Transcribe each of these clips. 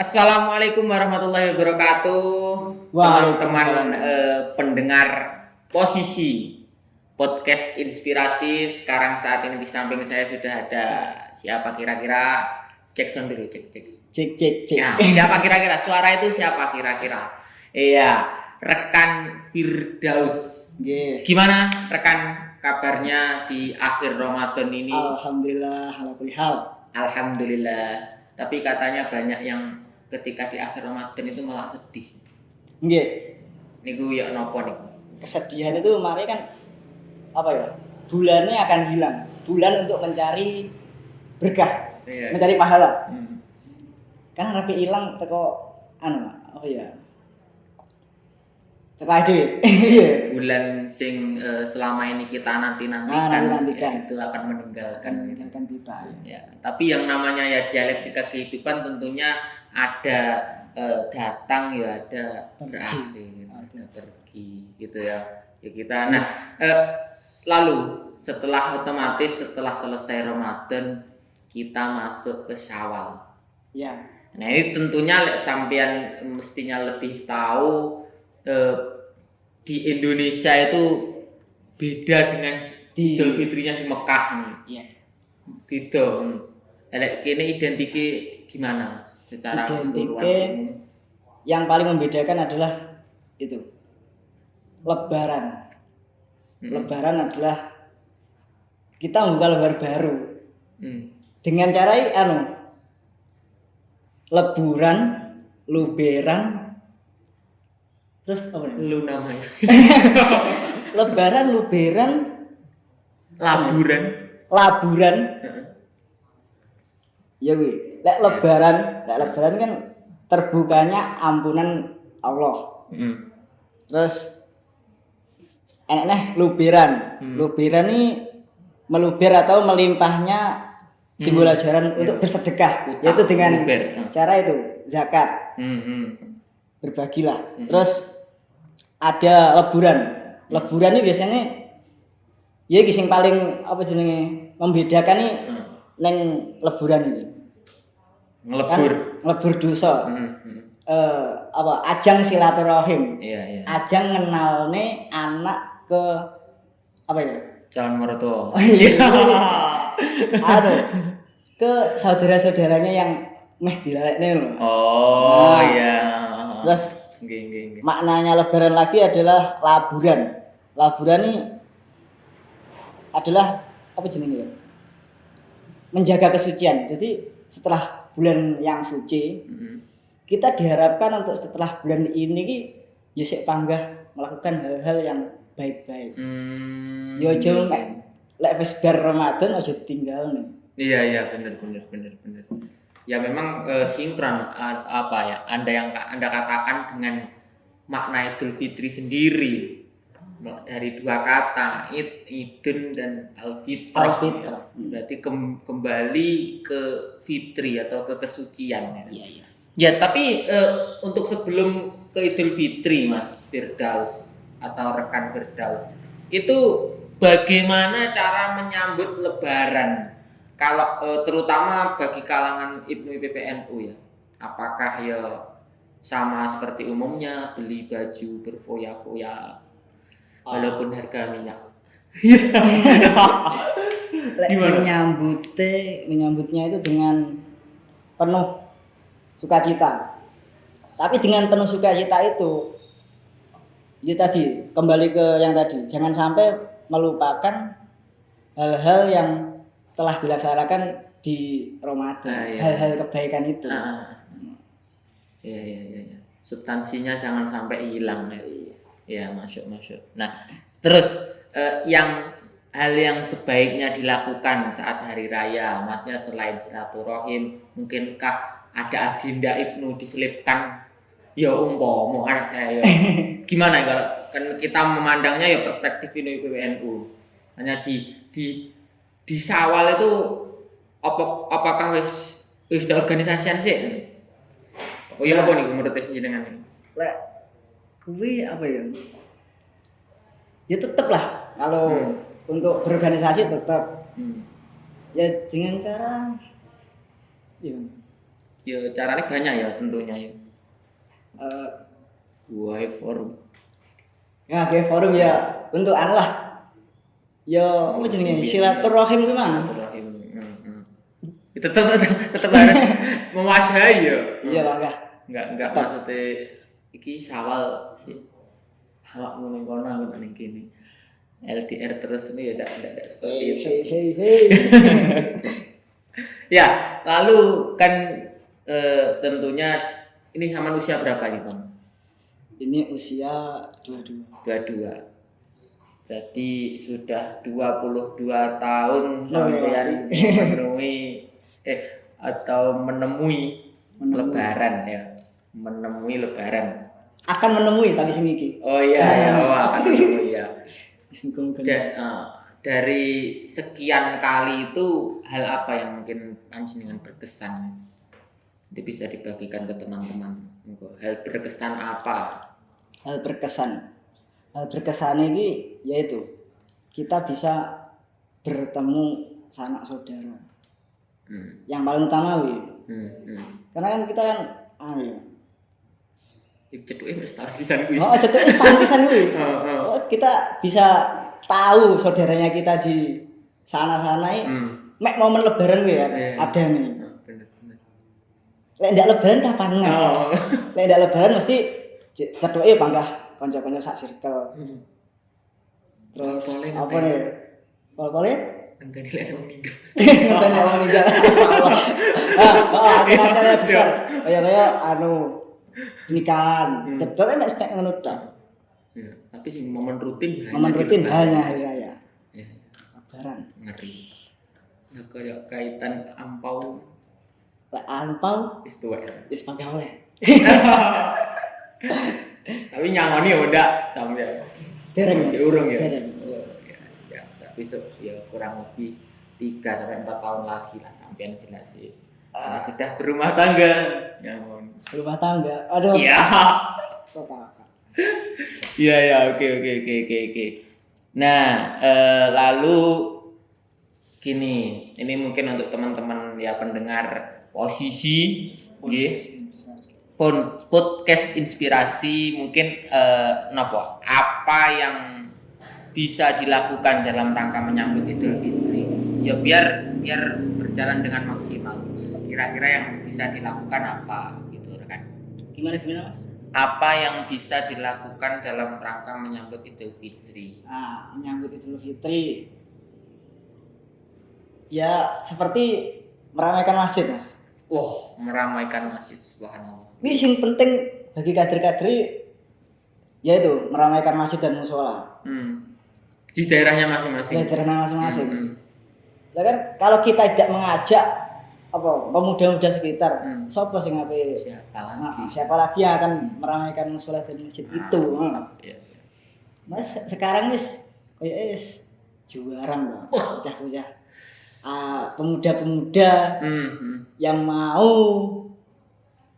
Assalamualaikum warahmatullahi wabarakatuh, teman-teman Waalaikumsalam. pendengar posisi podcast inspirasi. Sekarang saat ini di samping saya sudah ada siapa kira-kira? Cek sound dulu, cek. Cek. Ya, siapa kira-kira? Suara itu siapa kira-kira? Iya, rekan Firdaus. Nggih. Gimana rekan kabarnya di akhir Ramadan ini? Alhamdulillah ala kulli hal. Alhamdulillah. Tapi katanya banyak yang ketika di akhir Ramadan itu malah sedih. Nggih. Niku ya nopo nih? Kesedihan itu mari kan apa ya? Bulannya akan hilang. Bulan untuk mencari berkah, Iya. mencari pahala. Hmm. Karena rapi hilang teko apa ya? Teko ade. Iya. Bulan sing selama ini kita nantikan, nanti-nantikan. ya, itu akan meninggalkan. Meninggalkan kita ya. Ya, tapi yang namanya ya dialektika kehidupan tentunya ada datang ya ada berakhir, ada pergi gitu ya. Ya kita. Nah, lalu setelah selesai Ramadan kita masuk ke Syawal. Ya. Nah, ini tentunya sampean mestinya lebih tahu di Indonesia itu beda dengan Idul Fitrinya di Mekah nih. Iya. Gitu. Kini identiki gimana Mas? Secara Identike yang paling membedakan adalah itu Lebaran. Lebaran adalah kita membuka lembar baru dengan cara leburan, luberan, terus apa nih? Lu namanya Lebaran, luberan, laburan. Ya gue. Lek lebaran kan terbukanya ampunan Allah. Terus enek luberan. Luberan ini meluber atau melimpahnya simbol ajaran untuk bersedekah, yaitu dengan cara itu zakat. Berbagilah. Terus ada leburan. Leburan ini biasanya ya sing paling apa jenenge membedakan nih neng leburan ini. Ngelebur dosa. Ajang silaturahim. Iya. Ajang ngenalne anak ke apa ya? Calon mertua. Ke saudara-saudaranya yang meh dilalekne lho. Iya. Terus Nggih. maknanya lebaran lagi adalah laburan. Laburan ini adalah apa jenenge ya? Menjaga kesucian. Jadi setelah bulan yang suci, kita diharapkan untuk setelah bulan ini ya sik panggah melakukan hal-hal yang baik-baik. Yo aja lek wis bar Ramadan aja tinggal nih. Iya, benar. Ya memang sinkron apa ya? Anda katakan dengan makna Idul Fitri sendiri dari dua kata idun dan al-fitrah. Berarti kembali ke fitri atau ke kesucian. Iya. Ya tapi untuk sebelum ke Idul Fitri Mas Firdaus atau rekan Firdaus itu bagaimana cara menyambut Lebaran? Kalau terutama bagi kalangan Ibnu PPNU ya, apakah ya sama seperti umumnya beli baju berfoya-foya walaupun harga minyak? Menyambutnya itu dengan penuh sukacita. Tapi dengan penuh sukacita itu tadi kembali ke yang tadi, jangan sampai melupakan hal-hal yang telah dilaksanakan di Ramadan, hal-hal kebaikan itu. Iya. Substansinya jangan sampai hilang ya. Ya, masuk. Nah, terus hal yang sebaiknya dilakukan saat hari raya, maksudnya selain silaturahim, mungkinkah ada agenda Ibnu diselipkan? Ya umpama anak saya ya. Gimana kalau kan kita memandangnya ya perspektif Ibnu PPNU. Hanya di Syawal itu apakah wis ada organisasian sih? Oh iya apa nih menurut jenengan ini? Lek kuwi apa ya? Ya tetep lah kalau untuk berorganisasi tetap. Ya dengan cara ya Ya caranya banyak ya tentunya ya. Eh, Why forum. ya kayak forum ya untuk lah. Yo, apa jenenge silaturahim ku mang. Silaturahim. Tetap harus memadai ya. Iya bangga. Enggak maksudnya iki sawal sih. Awak ngomong kono aku ning kene. LDR terus ini ya enggak seperti itu. Hei. Ya, lalu kan tentunya ini sama usia berapa nih Bang? Ini usia 22. 22. Jadi sudah 22 tahun sampean menemui atau menemui lebaran ya. Menemui lebaran. Akan menemui tadi sing iki. Oh iya, akan menemui ya. Dari sekian kali itu hal apa yang mungkin panjenengan berkesan? Itu bisa dibagikan ke teman-teman. Hal berkesan apa? Hal berkesan ini yaitu kita bisa bertemu sanak saudara. Yang paling utama karena kan kita kan cetuke wis pisan kuwi. Oh, cetuke wis pisan kuwi. Kita bisa tahu saudaranya kita di sana-sana mek momen lebaran kuwi ya ada nih. Bener. Lek ndak lebaran kapan nih? Lek ndak lebaran mesti cetuke panggah kanca-kanca sak circle. Terus apa nih? Pol-pole? Enteni lek meninggal. Enteni lek meninggal. Salah. Acara besar. Kayak nikahan. Cetuke nek spek ngono tok. Ya, tapi sih momen rutin hanya hari raya. Ya. Lebaran. Ngeri. Nah, kayak kaitan ampau. Lek ampau Wis tuwek. wis pagawe. Tapi nyangoni ya ndak sampe. Dereng masih urung ya. Dereng. Ya, siap. Tapi ya kurang lebih 3 sampai 4 tahun lagi lah sampean jelasin. Sudah berumah tangga. Nyamun. Rumah tangga. Aduh. Iya. Kok Iya, oke. Nah, lalu gini, ini mungkin untuk teman-teman ya pendengar posisi, podcast inspirasi mungkin apa yang bisa dilakukan dalam rangka menyambut Idul Fitri? Ya biar berjalan dengan maksimal. Kira-kira yang bisa dilakukan apa gitu kan? Gimana Mas? Apa yang bisa dilakukan dalam rangka menyambut Idul Fitri? Menyambut Idul Fitri. Ya, seperti meramaikan masjid, Mas. Meramaikan masjid, subhanallah. Ini yang penting bagi kader-kader yaitu meramaikan masjid dan musola. Di daerahnya masing-masing. Di daerahnya masing-masing. Nah, kan kalau kita tidak mengajak pemuda-pemuda sekitar, siapa sih siapa lagi yang akan meramaikan musola dan masjid itu? Iya. Mas sekarang jarang loh, bocah-bocah. Pemuda-pemuda yang mau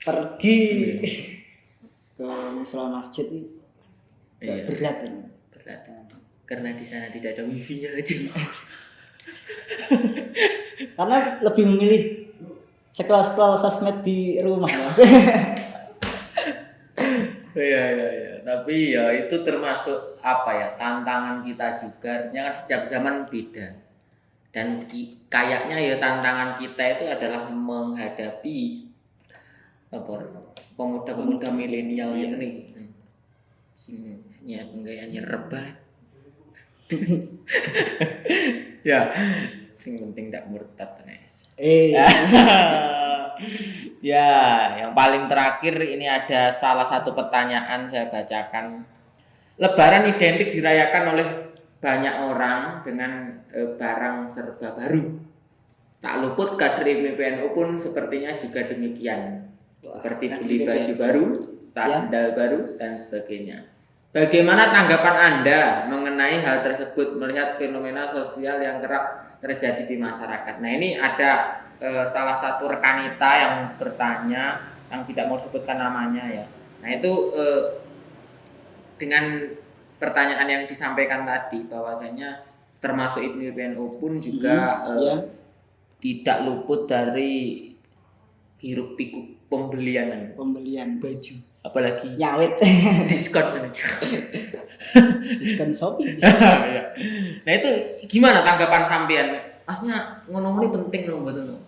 pergi ke musola masjid itu berat. Karena di sana tidak ada wifi-nya aja. Karena lebih memilih scroll sosmed di rumah, Mas. Iya. Tapi ya itu termasuk tantangan kita juga. Artinya kan setiap zaman beda. Dan kayaknya ya tantangan kita itu adalah menghadapi pemuda-pemuda milenial itu nih. Penggayanya rebah. Ya, sing penting ndak murtad Nes. Ya, yang paling terakhir ini ada salah satu pertanyaan saya bacakan. Lebaran identik dirayakan oleh banyak orang dengan barang serba baru. Tak luput kader PBNU pun sepertinya juga demikian. Seperti beli baju baru, sandal baru dan sebagainya. Bagaimana tanggapan Anda mengenai hal tersebut melihat fenomena sosial yang kerap terjadi di masyarakat? Nah, ini ada salah satu rekan kita yang bertanya, yang tidak mau sebutkan namanya ya. Nah, itu dengan pertanyaan yang disampaikan tadi bahwasanya termasuk PBNU pun juga tidak luput dari hiruk pikuk pembelian baju apalagi nyawet diskon. diskon Shopee. Iya. Nah itu gimana tanggapan sampean? Masnya ngono ini penting loh buat lo.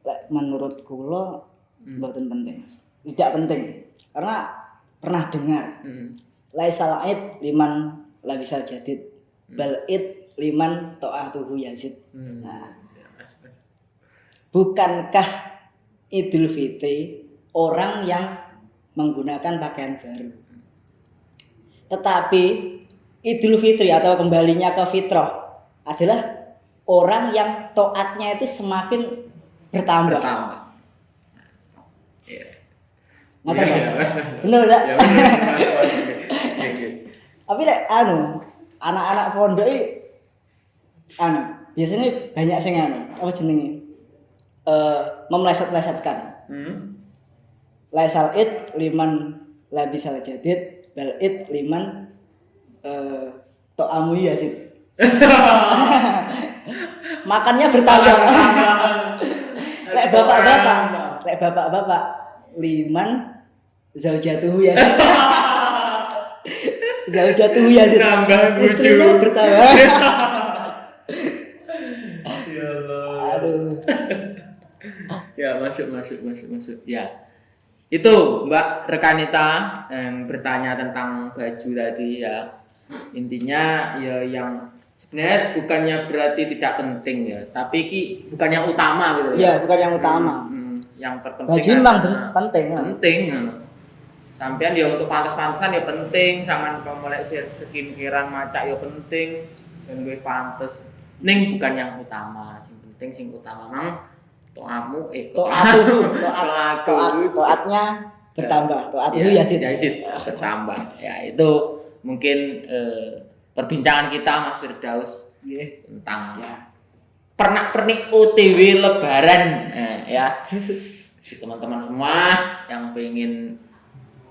Lek menurut kula mboten penting Mas. Tidak penting karena pernah dengar laisal aid liman labisal jadid bal id liman ta'atuhu yazid. Nah, bukankah Idul Fitri orang yang menggunakan pakaian baru? Tetapi Idul Fitri atau kembalinya ke fitrah adalah orang yang taatnya itu semakin bertambah. Iya. Ngoten Iya, Pak? iya. Bener enggak? Ya bener. Iya. Tapi lek anak-anak pondok iki biasanya banyak sing apa jenenge? Memeleset-lesetkan. Laisal id liman labisal jadid bal id liman ta'amu yazid. Makannya bertambah. Lek bapak-bapak liman zaujatuhu yazid. Zaujatuhu yazid. Istrinya bertambah. Ya Allah. Aduh. Ya masuk. Ya. Itu Mbak Rekanita yang bertanya tentang baju tadi ya. Intinya ya yang sebenarnya bukannya berarti tidak penting ya, tapi bukan yang utama gitu. Iya, bukan yang utama. Yang terpenting. Baju memang penting. Penting. Sampean ya untuk pantes-pantesan ya penting, sama mulai skincare macak ya penting dan gue pantes. Ning bukan yang utama, sing utama mang toatnya bertambah, toatuhu yazid bertambah. Ya itu mungkin perbincangan kita Mas Firdaus tentang pernak-pernik OTW Lebaran ya. Teman-teman semua yang pengen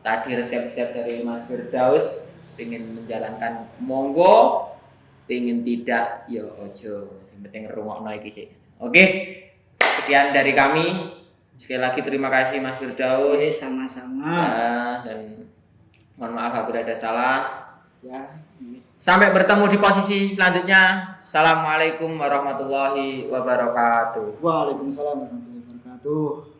tadi resep-resep dari Mas Firdaus pengen menjalankan monggo, pengen tidak ya ojo, sing penting ngrungokno iki sih. Oke. Sekian dari kami. Sekali lagi terima kasih Mas Firdaus. Sama-sama. Ya, dan mohon maaf apabila ada salah. Ya. Sampai bertemu di posisi selanjutnya. Assalamualaikum warahmatullahi wabarakatuh. Waalaikumsalam warahmatullahi wabarakatuh.